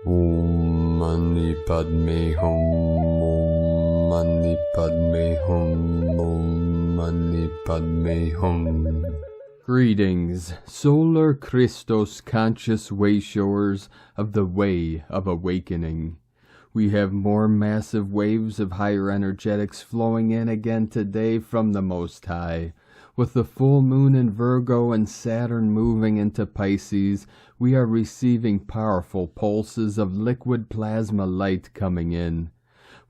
Om Mani Padme Hum. Om Mani Padme Hum. Om Mani Padme Hum. Greetings, Solar Christos conscious Wayshowers of the Way of Awakening. We have more massive waves of higher energetics flowing in again today from the Most High. With the full moon in Virgo and Saturn moving into Pisces, we are receiving powerful pulses of liquid plasma light coming in.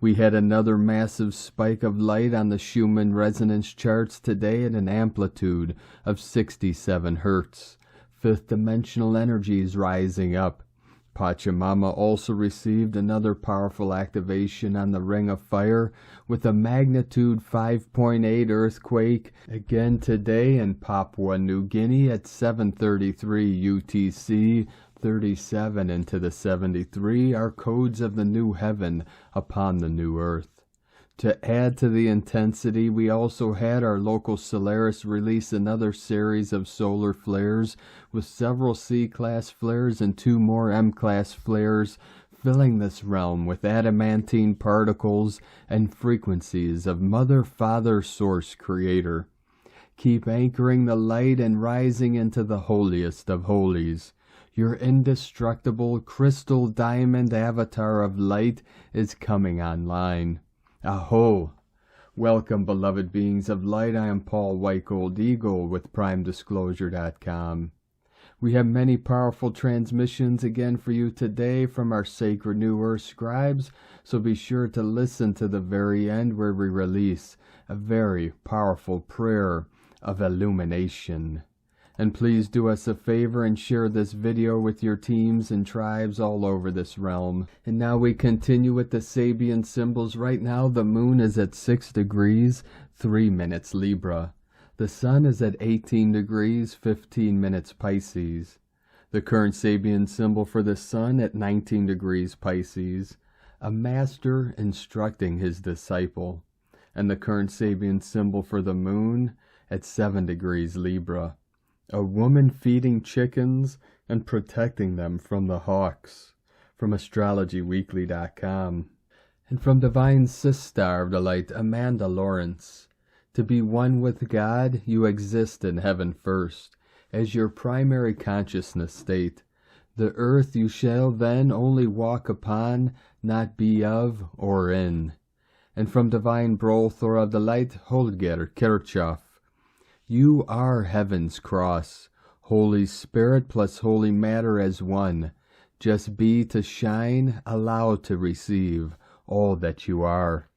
We had another massive spike of light on the Schumann resonance charts today at an amplitude of 67 Hz. Fifth dimensional energies rising up. Pachamama also received another powerful activation on the Ring of Fire with a magnitude 5.8 earthquake again today in Papua New Guinea at 7:33 UTC. 37 into the 73 are codes of the new heaven upon the new earth. To add to the intensity, we also had our local Solaris release another series of solar flares with several C-class flares and 2 more M-class flares, filling this realm with adamantine particles and frequencies of Mother, Father, Source, Creator. Keep anchoring the light and rising into the holiest of holies. Your indestructible crystal diamond avatar of light is coming online. Aho! Welcome, beloved beings of light. I am Paul White Gold Eagle with PrimeDisclosure.com. We have many powerful transmissions again for you today from our sacred New Earth scribes, so be sure to listen to the very end where we release a very powerful prayer of illumination. And please do us a favor and share this video with your teams and tribes all over this realm. And now we continue with the Sabian symbols. Right now the moon is at 6 degrees, 3 minutes Libra. The sun is at 18 degrees, 15 minutes Pisces. The current Sabian symbol for the sun at 19 degrees Pisces. A master instructing his disciple. And the current Sabian symbol for the moon at 7 degrees Libra. A woman feeding chickens and protecting them from the hawks. From AstrologyWeekly.com. And from Divine Sister of the Light, Amanda Lawrence. To be one with God, you exist in heaven first, as your primary consciousness state. The earth you shall then only walk upon, not be of or in. And from Divine Brothor of the Light, Holger Kirchhoff. You are heaven's cross, Holy Spirit plus Holy Matter as one. Just be to shine, allow to receive all that you are.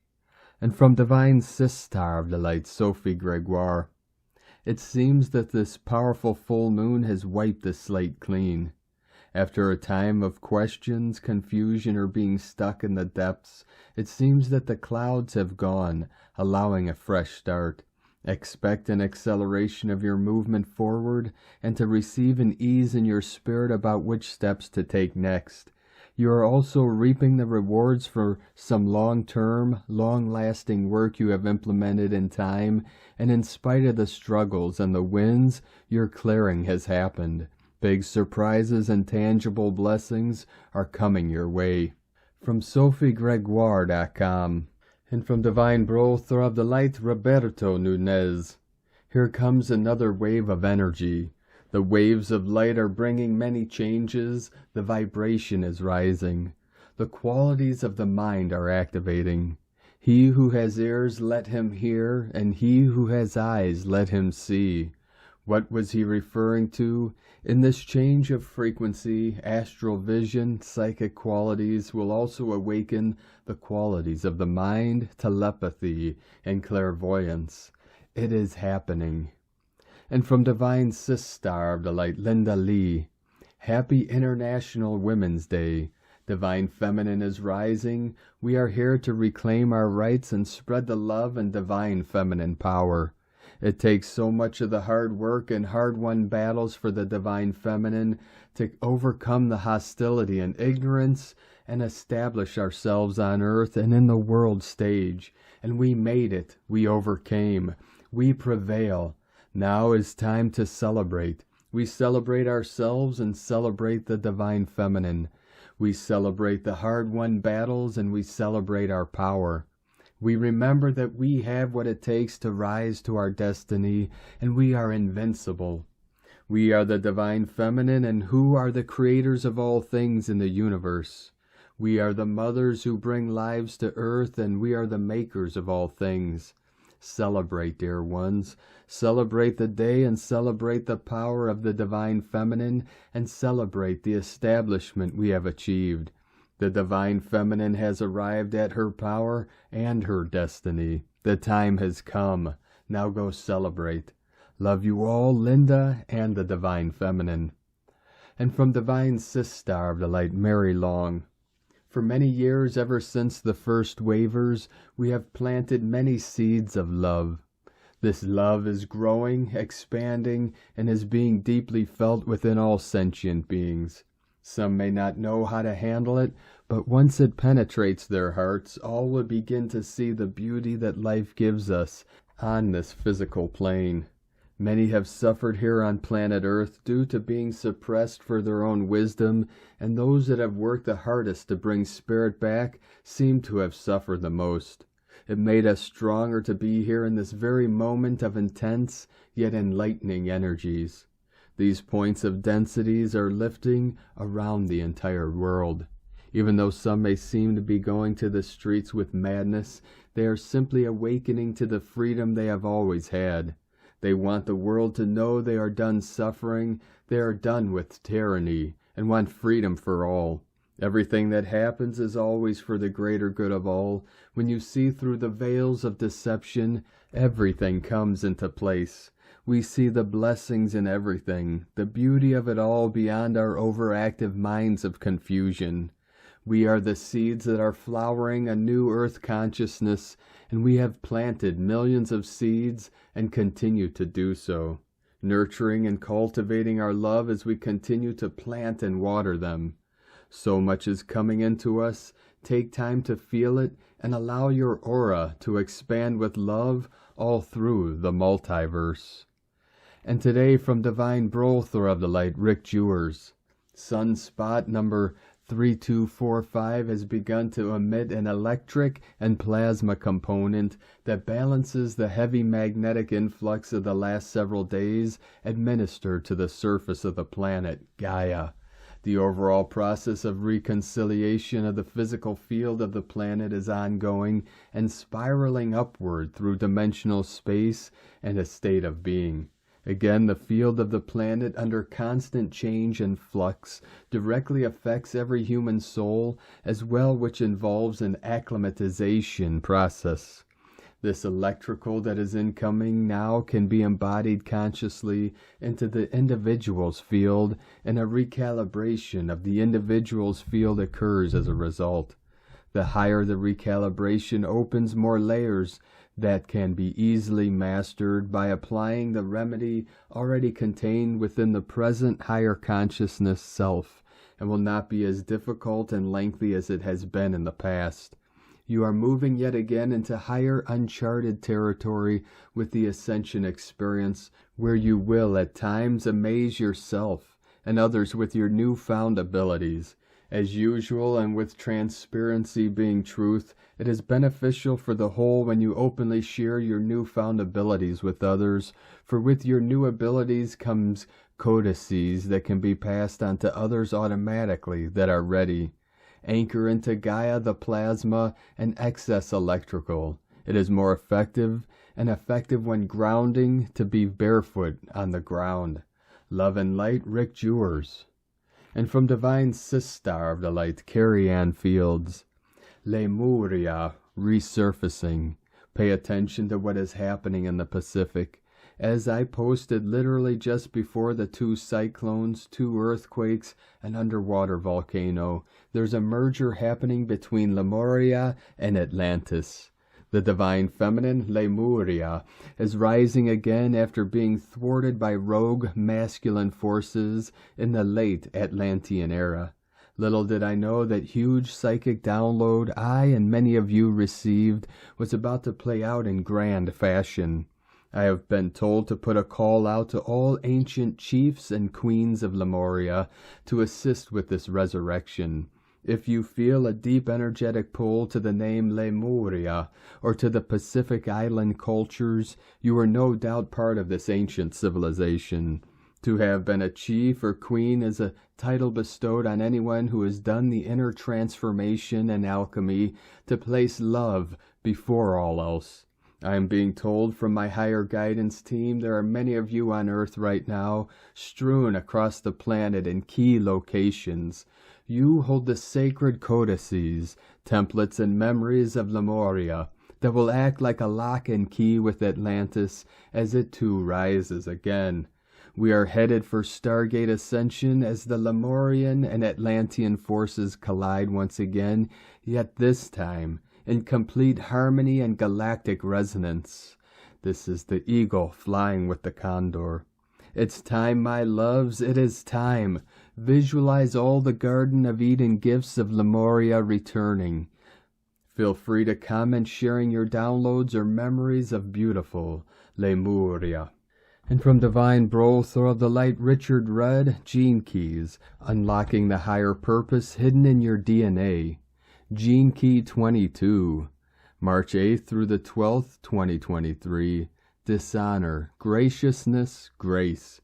And from Divine Sister of the Light, Sophie Gregoire. It seems that this powerful full moon has wiped the slate clean. After a time of questions, confusion, or being stuck in the depths, it seems that the clouds have gone, allowing a fresh start. Expect an acceleration of your movement forward and to receive an ease in your spirit about which steps to take next. You are also reaping the rewards for some long-term, long-lasting work you have implemented in time, and in spite of the struggles and the wins, your clearing has happened. Big surprises and tangible blessings are coming your way. From SophieGregoire.com. And from Divine Brothor of the Light, Roberto Nunez. Here comes another wave of energy. The waves of light are bringing many changes. The vibration is rising. The qualities of the mind are activating. He who has ears, let him hear, and he who has eyes, let him see. What was he referring to? In this change of frequency, astral vision, psychic qualities will also awaken the qualities of the mind, telepathy, and clairvoyance. It is happening. And from Divine Sister of the Light, Linda Lee. Happy International Women's Day. Divine Feminine is rising. We are here to reclaim our rights and spread the love and divine feminine power. It takes so much of the hard work and hard-won battles for the Divine Feminine to overcome the hostility and ignorance and establish ourselves on earth and in the world stage. And we made it. We overcame. We prevail. Now is time to celebrate. We celebrate ourselves and celebrate the Divine Feminine. We celebrate the hard-won battles and we celebrate our power. We remember that we have what it takes to rise to our destiny, and we are invincible. We are the divine feminine, and who are the creators of all things in the universe. We are the mothers who bring lives to earth, and we are the makers of all things. Celebrate, dear ones. Celebrate the day and celebrate the power of the divine feminine, and celebrate the establishment we have achieved. The divine feminine has arrived at her power and her destiny. The time has come. Now go celebrate. Love you all, Linda and the divine feminine. And from divine Sistar of the Light, Mary Long. For many years, ever since the first wavers, we have planted many seeds of love. This love is growing, expanding, and is being deeply felt within all sentient beings. Some may not know how to handle it, but once it penetrates their hearts, all will begin to see the beauty that life gives us on this physical plane. Many have suffered here on planet Earth due to being suppressed for their own wisdom, and those that have worked the hardest to bring spirit back seem to have suffered the most. It made us stronger to be here in this very moment of intense yet enlightening energies. These points of densities are lifting around the entire world. Even though some may seem to be going to the streets with madness, they are simply awakening to the freedom they have always had. They want the world to know they are done suffering, they are done with tyranny, and want freedom for all. Everything that happens is always for the greater good of all. When you see through the veils of deception, everything comes into place. We see the blessings in everything, the beauty of it all beyond our overactive minds of confusion. We are the seeds that are flowering a new earth consciousness, and we have planted millions of seeds and continue to do so, nurturing and cultivating our love as we continue to plant and water them. So much is coming into us. Take time to feel it and allow your aura to expand with love all through the multiverse. And today from Divine Brother of the Light, Rick Jewers, sunspot number 3245 has begun to emit an electric and plasma component that balances the heavy magnetic influx of the last several days administered to the surface of the planet, Gaia. The overall process of reconciliation of the physical field of the planet is ongoing and spiraling upward through dimensional space and a state of being. Again, the field of the planet, under constant change and flux, directly affects every human soul as well, which involves an acclimatization process. This electrical that is incoming now can be embodied consciously into the individual's field, and a recalibration of the individual's field occurs as a result. The higher the recalibration opens more layers that can be easily mastered by applying the remedy already contained within the present higher consciousness self, and will not be as difficult and lengthy as it has been in the past. You are moving yet again into higher uncharted territory with the Ascension experience, where you will at times amaze yourself and others with your newfound abilities. As usual, and with transparency being truth, it is beneficial for the whole when you openly share your newfound abilities with others, for with your new abilities comes codices that can be passed on to others automatically that are ready. Anchor into Gaia the plasma and excess electrical. It is more effective when grounding to be barefoot on the ground. Love and light, Rick Jewers. And from Divine Sistar of the Light, Carrie Ann Fields, Lemuria Resurfacing. Pay attention to what is happening in the Pacific. As I posted literally just before the 2 cyclones, 2 earthquakes, an underwater volcano, there's a merger happening between Lemuria and Atlantis. The divine feminine, Lemuria, is rising again after being thwarted by rogue masculine forces in the late Atlantean era. Little did I know that huge psychic download I and many of you received was about to play out in grand fashion. I have been told to put a call out to all ancient chiefs and queens of Lemuria to assist with this resurrection. If you feel a deep energetic pull to the name Lemuria or to the Pacific Island cultures, you are no doubt part of this ancient civilization. To have been a chief or queen is a title bestowed on anyone who has done the inner transformation and alchemy to place love before all else. I am being told from my higher guidance team there are many of you on Earth right now, strewn across the planet in key locations. You hold the sacred codices, templates, and memories of Lemuria that will act like a lock and key with Atlantis as it too rises again. We are headed for Stargate Ascension as the Lemurian and Atlantean forces collide once again, yet this time in complete harmony and galactic resonance. This is the eagle flying with the Condor. It's time, my loves, it is time. Visualize all the Garden of Eden gifts of Lemuria returning. Feel free to comment sharing your downloads or memories of beautiful Lemuria. And from Divine Brothel of the Light, Richard Rudd, Gene Keys, unlocking the higher purpose hidden in your DNA. Gene Key 22, March 8th through the 12th, 2023. Dishonor, graciousness, grace.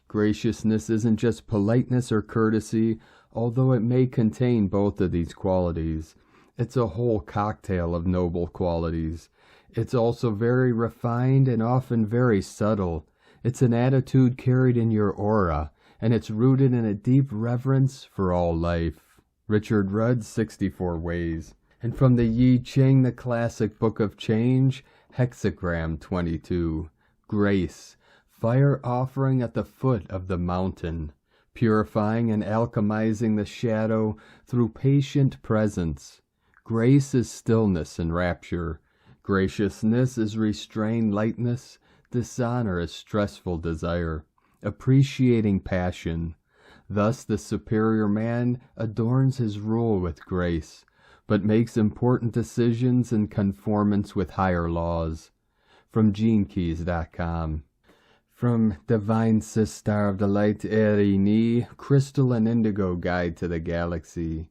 Graciousness isn't just politeness or courtesy, although it may contain both of these qualities. It's a whole cocktail of noble qualities. It's also very refined and often very subtle. It's an attitude carried in your aura, and it's rooted in a deep reverence for all life. Richard Rudd, 64 Ways. And from the Yi Ching, the classic Book of Change, Hexagram 22. Grace, fire offering at the foot of the mountain, purifying and alchemizing the shadow through patient presence. Grace is stillness and rapture. Graciousness is restrained lightness. Dishonor is stressful desire. Appreciating passion. Thus the superior man adorns his rule with grace, but makes important decisions in conformance with higher laws. From GeneKeys.com. From Divine Sister of the Light, Erini, Crystal and Indigo Guide to the Galaxy.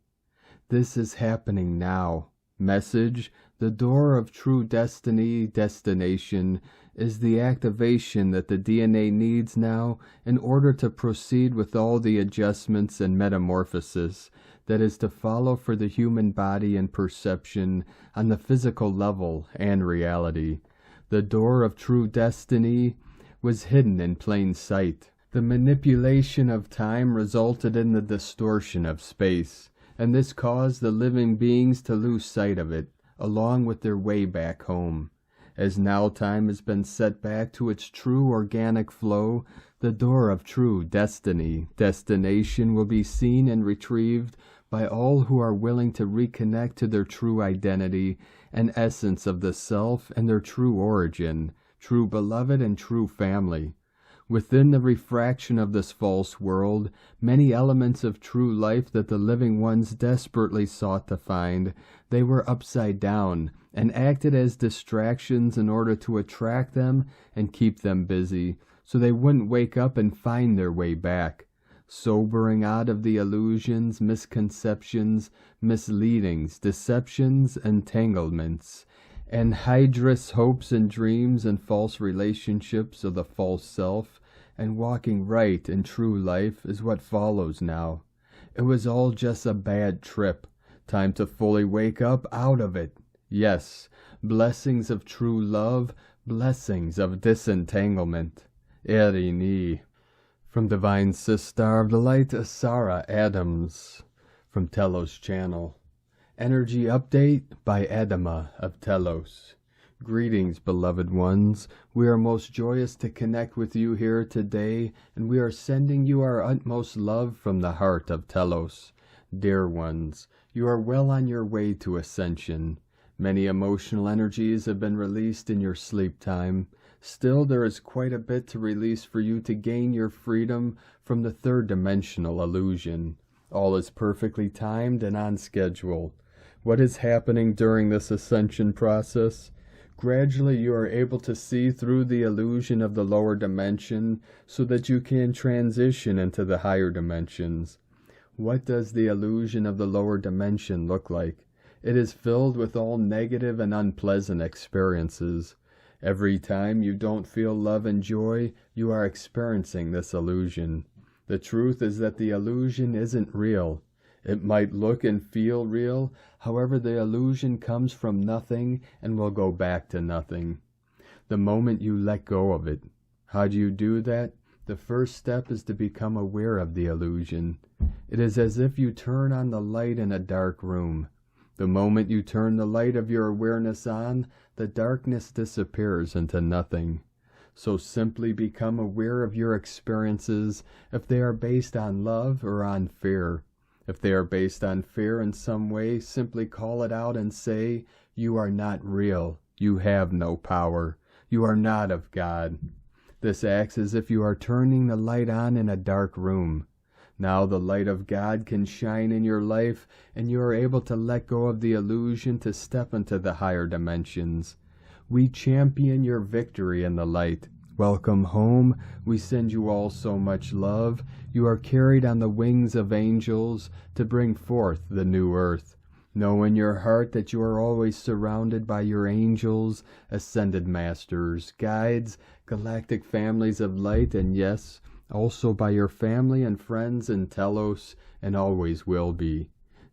This is happening now. Message: the door of true destiny, destination, is the activation that the DNA needs now in order to proceed with all the adjustments and metamorphosis that is to follow for the human body and perception on the physical level and reality. The door of true destiny was hidden in plain sight. The manipulation of time resulted in the distortion of space, and this caused the living beings to lose sight of it, along with their way back home. As now time has been set back to its true organic flow, the door of true destiny, destination will be seen and retrieved by all who are willing to reconnect to their true identity and essence of the self and their true origin, true beloved and true family. Within the refraction of this false world, many elements of true life that the living ones desperately sought to find, they were upside down and acted as distractions in order to attract them and keep them busy, so they wouldn't wake up and find their way back. Sobering out of the illusions, misconceptions, misleadings, deceptions, entanglements, and hydrous hopes and dreams and false relationships of the false self, and walking right in true life is what follows now. It was all just a bad trip. Time to fully wake up out of it. Yes, blessings of true love, blessings of disentanglement. Erini. From Divine Sister of the Light, Sarah Adams. From Telos Channel. Energy Update by Adama of Telos. Greetings, beloved ones. We are most joyous to connect with you here today, and we are sending you our utmost love from the heart of Telos. Dear ones, you are well on your way to ascension. Many emotional energies have been released in your sleep time. Still, there is quite a bit to release for you to gain your freedom from the third-dimensional illusion. All is perfectly timed and on schedule. What is happening during this ascension process? Gradually you are able to see through the illusion of the lower dimension so that you can transition into the higher dimensions. What does the illusion of the lower dimension look like? It is filled with all negative and unpleasant experiences. Every time you don't feel love and joy, you are experiencing this illusion. The truth is that the illusion isn't real. It might look and feel real, however the illusion comes from nothing and will go back to nothing. The moment you let go of it. How do you do that? The first step is to become aware of the illusion. It is as if you turn on the light in a dark room. The moment you turn the light of your awareness on, the darkness disappears into nothing. So simply become aware of your experiences, if they are based on love or on fear. If they are based on fear in some way, simply call it out and say, "You are not real. You have no power. You are not of God." This acts as if you are turning the light on in a dark room. Now the light of God can shine in your life, and you are able to let go of the illusion to step into the higher dimensions. We champion your victory in the light. Welcome home. We send you all so much love. You are carried on the wings of angels to bring forth the new earth. Know in your heart that you are always surrounded by your angels, ascended masters, guides, galactic families of light, and yes, also by your family and friends in Telos, and always will be.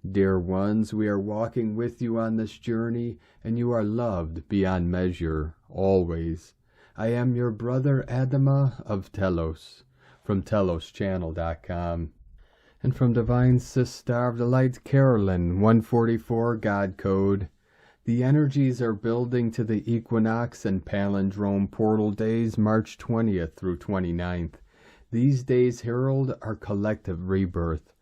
Dear ones, we are walking with you on this journey, and you are loved beyond measure, always. I am your brother Adama of Telos, from TelosChannel.com. And from Divine Sister of the Light Carolyn, 144 God Code. The energies are building to the equinox and palindrome portal days March 20th through 29th. These days herald our collective rebirth.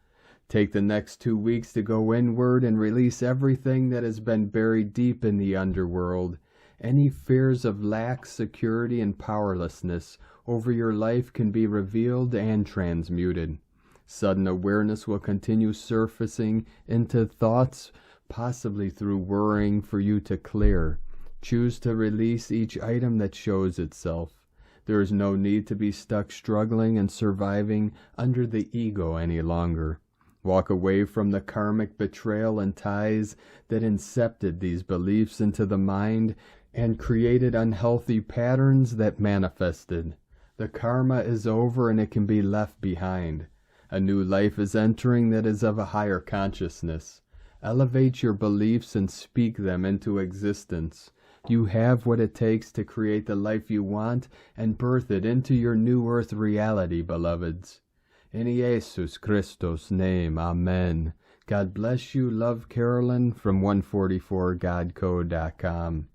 Take the next 2 weeks to go inward and release everything that has been buried deep in the underworld. Any fears of lack, security, and powerlessness over your life can be revealed and transmuted. Sudden awareness will continue surfacing into thoughts, possibly through worrying for you to clear. Choose to release each item that shows itself. There is no need to be stuck struggling and surviving under the ego any longer. Walk away from the karmic betrayal and ties that incepted these beliefs into the mind and created unhealthy patterns that manifested. The karma is over and it can be left behind. A new life is entering that is of a higher consciousness. Elevate your beliefs and speak them into existence. You have what it takes to create the life you want and birth it into your new earth reality, beloveds. In Jesus Christos' name, Amen. God bless you, love Carolyn, from 144godcode.com.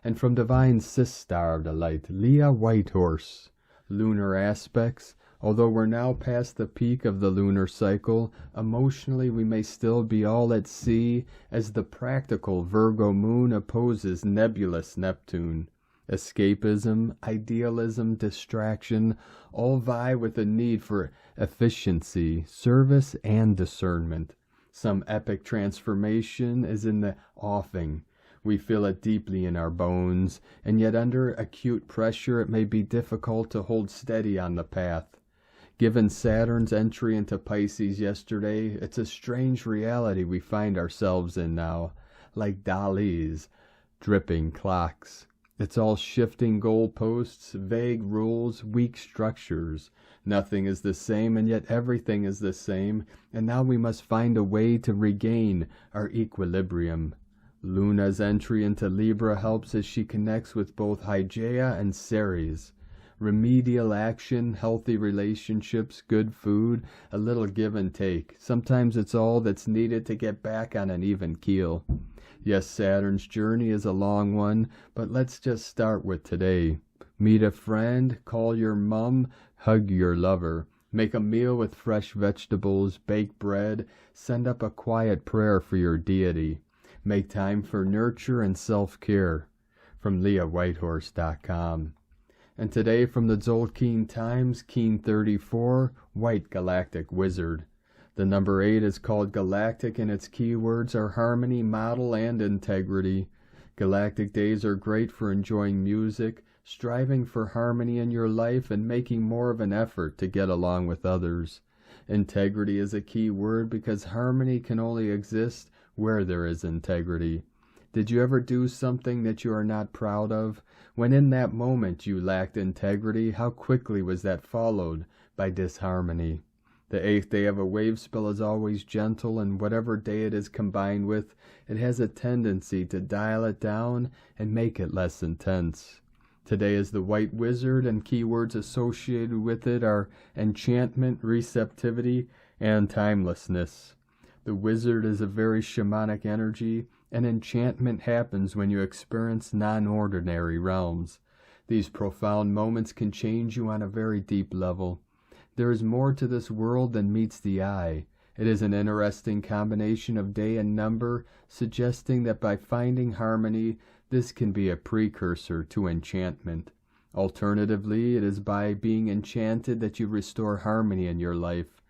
And from Divine Sister of the Light, Leah Whitehorse. Lunar aspects. Although we're now past the peak of the lunar cycle, emotionally we may still be all at sea as the practical Virgo moon opposes nebulous Neptune. Escapism, idealism, distraction all vie with the need for efficiency, service, and discernment. Some epic transformation is in the offing. We feel it deeply in our bones, and yet under acute pressure it may be difficult to hold steady on the path. Given Saturn's entry into Pisces yesterday, it's a strange reality we find ourselves in now, like Dali's dripping clocks. It's all shifting goalposts, vague rules, weak structures. Nothing is the same, and yet everything is the same, and now we must find a way to regain our equilibrium. Luna's entry into Libra helps as she connects with both Hygeia and Ceres. Remedial action, healthy relationships, good food, a little give and take. Sometimes it's all that's needed to get back on an even keel. Yes, Saturn's journey is a long one, but let's just start with today. Meet a friend, call your mom, hug your lover. Make a meal with fresh vegetables, bake bread, send up a quiet prayer for your deity. Make time for nurture and self-care. From LeahWhitehorse.com. And today from the Tzolk'in Times, Keen 34, White Galactic Wizard. The number 8 is called Galactic, and its keywords are harmony, model, and integrity. Galactic days are great for enjoying music, striving for harmony in your life, and making more of an effort to get along with others. Integrity is a key word because harmony can only exist where there is integrity. Did you ever do something that you are not proud of? When in that moment you lacked integrity, how quickly was that followed by disharmony? The 8th day of a wave spell is always gentle, and whatever day it is combined with, it has a tendency to dial it down and make it less intense. Today is the White Wizard, and keywords associated with it are enchantment, receptivity, and timelessness. The Wizard is a very shamanic energy, and enchantment happens when you experience non-ordinary realms. These profound moments can change you on a very deep level. There is more to this world than meets the eye. It is an interesting combination of day and number, suggesting that by finding harmony, this can be a precursor to enchantment. Alternatively, it is by being enchanted that you restore harmony in your life.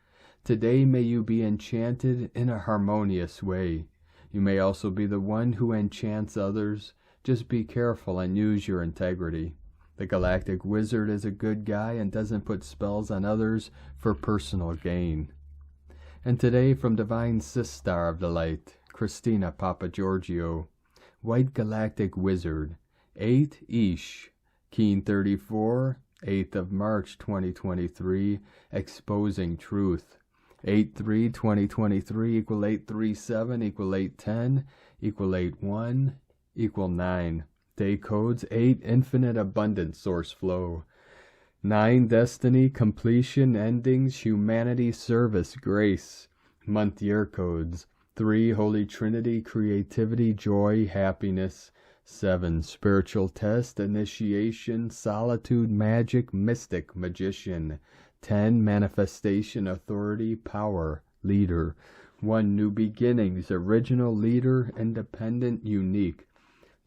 Today may you be enchanted in a harmonious way. You may also be the one who enchants others. Just be careful and use your integrity. The Galactic Wizard is a good guy and doesn't put spells on others for personal gain. And today from Divine Sister of the Light, Christina Papagiorgio, White Galactic Wizard, 8 Ish, Keen 34, 8th of March 2023, Exposing Truth. 8-3-2023 equal 837 equal 810 equal 81 equal 9. Day codes 8 Infinite Abundant Source Flow. 9 Destiny, Completion, Endings, Humanity, Service, Grace. Month year codes 3 Holy Trinity, Creativity, Joy, Happiness. 7 Spiritual Test, Initiation, Solitude, Magic, Mystic, Magician. 10 Manifestation, Authority, Power, Leader. 1 New Beginnings, Original, Leader, Independent, Unique.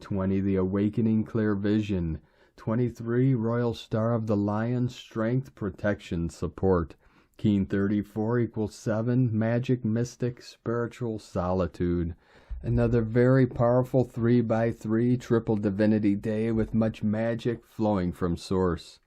20 The Awakening, Clear Vision. 23 Royal Star of the Lion, Strength, Protection, Support. Keen 34 equals 7 Magic, Mystic, Spiritual, Solitude. Another very powerful 3x3 triple divinity day with much magic flowing from source.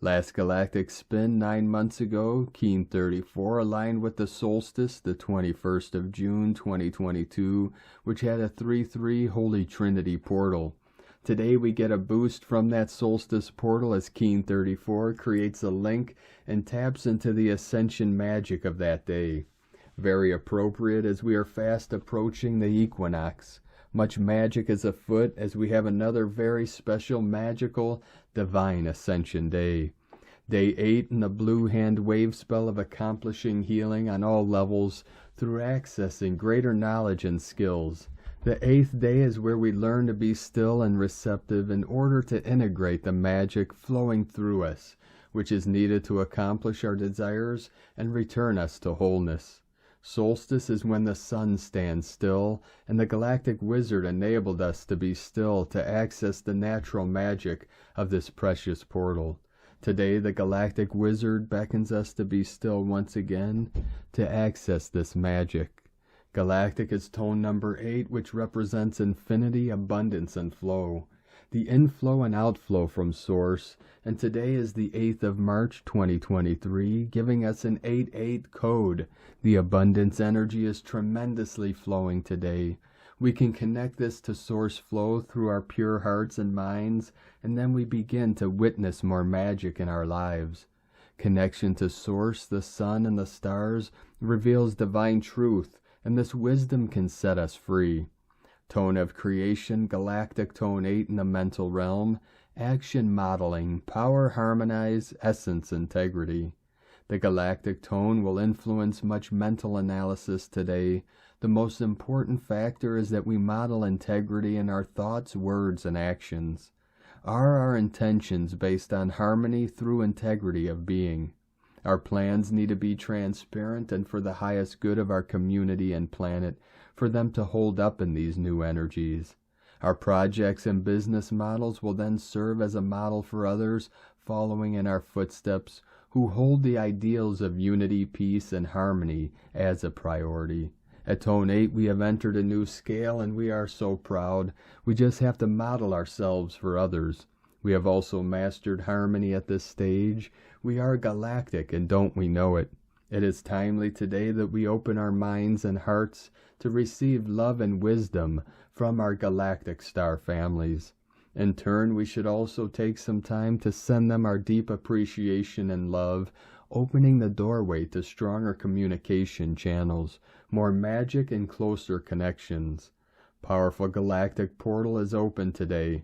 Last galactic spin 9 months ago, Keen 34, aligned with the solstice, the 21st of June 2022, which had a 3-3 Holy Trinity portal. Today we get a boost from that solstice portal as Keen 34 creates a link and taps into the ascension magic of that day. Very appropriate as we are fast approaching the equinox. Much magic is afoot as we have another very special, magical, divine ascension day. Day 8 in the blue hand wave spell of accomplishing healing on all levels through accessing greater knowledge and skills. The 8th day is where we learn to be still and receptive in order to integrate the magic flowing through us, which is needed to accomplish our desires and return us to wholeness. Solstice is when the sun stands still, and the Galactic Wizard enabled us to be still to access the natural magic of this precious portal. Today the Galactic Wizard beckons us to be still once again to access this magic. Galactic is tone number 8, which represents infinity, abundance, and flow. The inflow and outflow from Source, and today is the 8th of March 2023, giving us an 8-8 code. The abundance energy is tremendously flowing today. We can connect this to Source flow through our pure hearts and minds, and then we begin to witness more magic in our lives. Connection to Source, the sun, and the stars reveals divine truth, and this wisdom can set us free. Tone of creation, galactic tone 8 in the mental realm, action modeling, power harmonize, essence integrity. The galactic tone will influence much mental analysis today. The most important factor is that we model integrity in our thoughts, words, and actions. Are our intentions based on harmony through integrity of being? Our plans need to be transparent and for the highest good of our community and planet, for them to hold up in these new energies. Our projects and business models will then serve as a model for others following in our footsteps who hold the ideals of unity, peace, and harmony as a priority. At Tone 8, we have entered a new scale and we are so proud. We just have to model ourselves for others. We have also mastered harmony at this stage. We are galactic and don't we know it? It is timely today that we open our minds and hearts to receive love and wisdom from our galactic star families. In turn, we should also take some time to send them our deep appreciation and love, opening the doorway to stronger communication channels, more magic and closer connections. Powerful galactic portal is open today.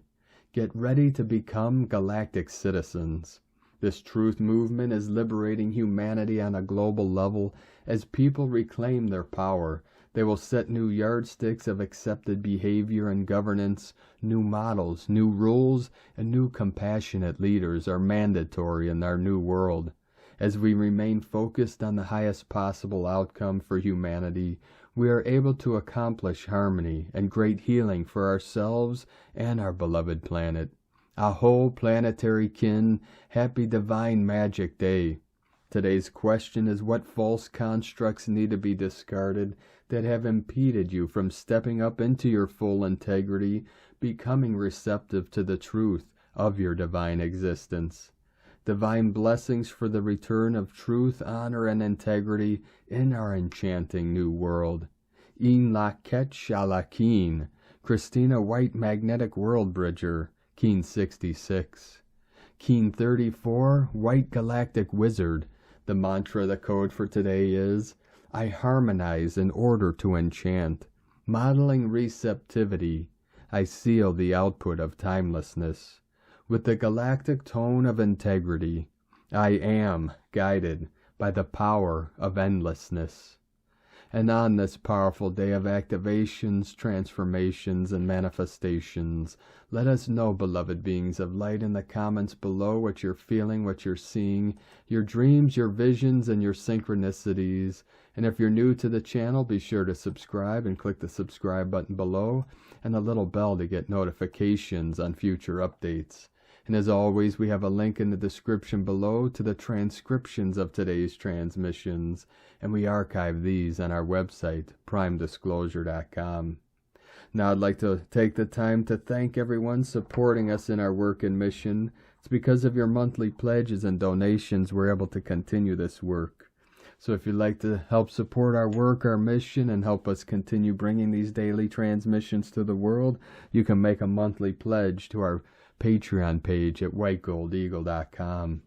Get ready to become galactic citizens. This truth movement is liberating humanity on a global level as people reclaim their power. They will set new yardsticks of accepted behavior and governance. New models, new rules, and new compassionate leaders are mandatory in our new world. As we remain focused on the highest possible outcome for humanity, we are able to accomplish harmony and great healing for ourselves and our beloved planet. Aho, planetary kin, happy divine magic day. Today's question is, what false constructs need to be discarded that have impeded you from stepping up into your full integrity, becoming receptive to the truth of your divine existence? Divine blessings for the return of truth, honor, and integrity in our enchanting new world. In la ket shalakin, Christina White, Magnetic World Bridger, Keen 66. Keen 34, White Galactic Wizard. The mantra, the code for today is, I harmonize in order to enchant. Modeling receptivity, I seal the output of timelessness. With the galactic tone of integrity, I am guided by the power of endlessness. And on this powerful day of activations, transformations, and manifestations, let us know, beloved beings of light, in the comments below what you're feeling, what you're seeing, your dreams, your visions, and your synchronicities. And if you're new to the channel, be sure to subscribe and click the subscribe button below and the little bell to get notifications on future updates. And as always, we have a link in the description below to the transcriptions of today's transmissions, and we archive these on our website, primedisclosure.com. Now I'd like to take the time to thank everyone supporting us in our work and mission. It's because of your monthly pledges and donations we're able to continue this work. So if you'd like to help support our work, our mission, and help us continue bringing these daily transmissions to the world, you can make a monthly pledge to our Patreon page at whitegoldeagle.com.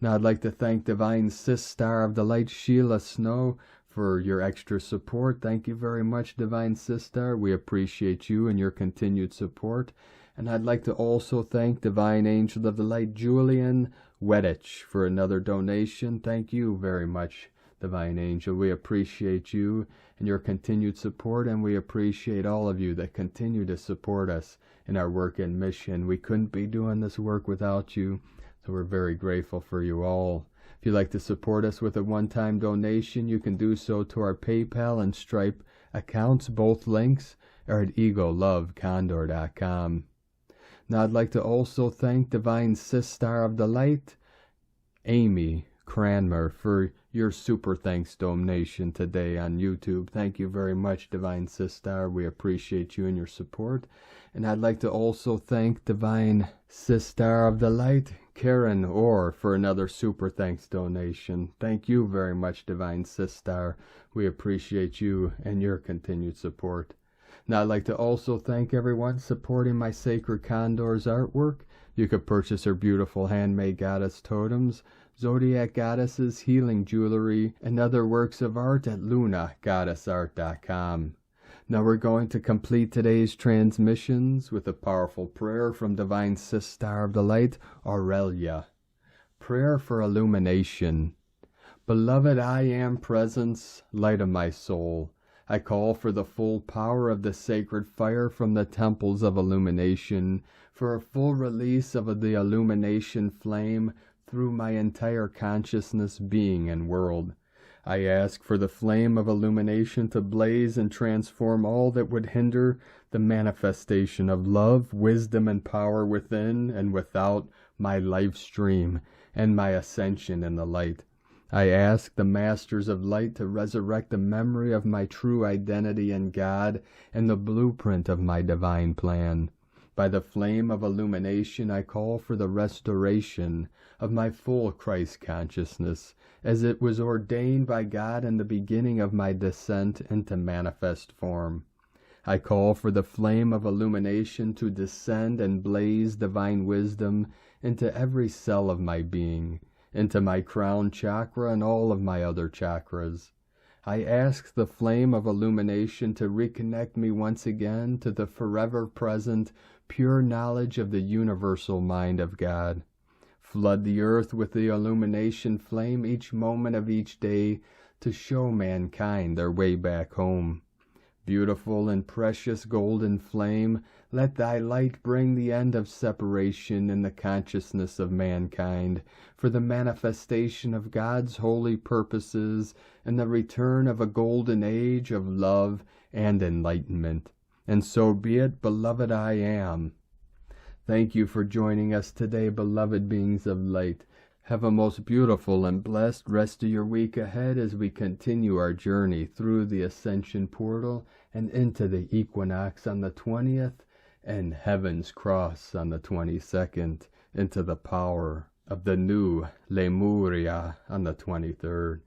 Now I'd like to thank Divine Sis Star of the Light, Sheila Snow, for your extra support. Thank you very much, Divine Sis Star. We appreciate you and your continued support. And I'd like to also thank Divine Angel of the Light, Julian Weddich, for another donation. Thank you very much, Divine Angel. We appreciate you and your continued support, and we appreciate all of you that continue to support us in our work and mission. We couldn't be doing this work without you, so we're very grateful for you all. If you'd like to support us with a one-time donation, you can do so to our PayPal and Stripe accounts. Both links are at egolovecondor.com. Now I'd like to also thank Divine Sis Star of the Light, Amy Cranmer, for your super thanks donation today on YouTube. Thank you very much, Divine Sis Star. We appreciate you and your support. And I'd like to also thank Divine Sis Star of the Light, Karen Orr, for another super thanks donation. Thank you very much, Divine Sis Star. We appreciate you and your continued support. Now I'd like to also thank everyone supporting my Sacred Condor's artwork. You could purchase her beautiful handmade goddess totems, zodiac goddesses, healing jewelry, and other works of art at lunagoddessart.com. Now we're going to complete today's transmissions with a powerful prayer from Divine Sis Star of the Light, Aurelia. Prayer for illumination. Beloved I Am Presence, light of my soul, I call for the full power of the sacred fire from the temples of illumination, for a full release of the illumination flame through my entire consciousness, being, and world. I ask for the flame of illumination to blaze and transform all that would hinder the manifestation of love, wisdom, and power within and without my life stream and my ascension in the light. I ask the Masters of Light to resurrect the memory of my true identity in God and the blueprint of my divine plan. By the flame of illumination I call for the restoration of my full Christ consciousness, as it was ordained by God in the beginning of my descent into manifest form. I call for the flame of illumination to descend and blaze divine wisdom into every cell of my being, into my crown chakra and all of my other chakras. I ask the flame of illumination to reconnect me once again to the forever present, pure knowledge of the universal mind of God. Flood the earth with the illumination flame each moment of each day to show mankind their way back home. Beautiful and precious golden flame, let thy light bring the end of separation in the consciousness of mankind, for the manifestation of God's holy purposes and the return of a golden age of love and enlightenment. And so be it, beloved I am. Thank you for joining us today, beloved beings of light. Have a most beautiful and blessed rest of your week ahead as we continue our journey through the Ascension portal and into the equinox on the 20th and Heaven's Cross on the 22nd, into the power of the new Lemuria on the 23rd.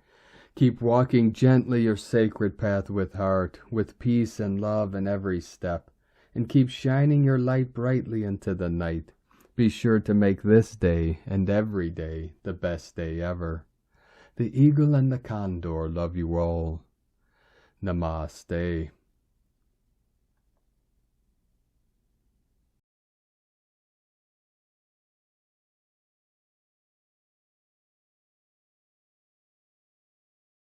Keep walking gently your sacred path with heart, with peace and love in every step, and keep shining your light brightly into the night. Be sure to make this day and every day the best day ever. The eagle and the condor love you all. Namaste.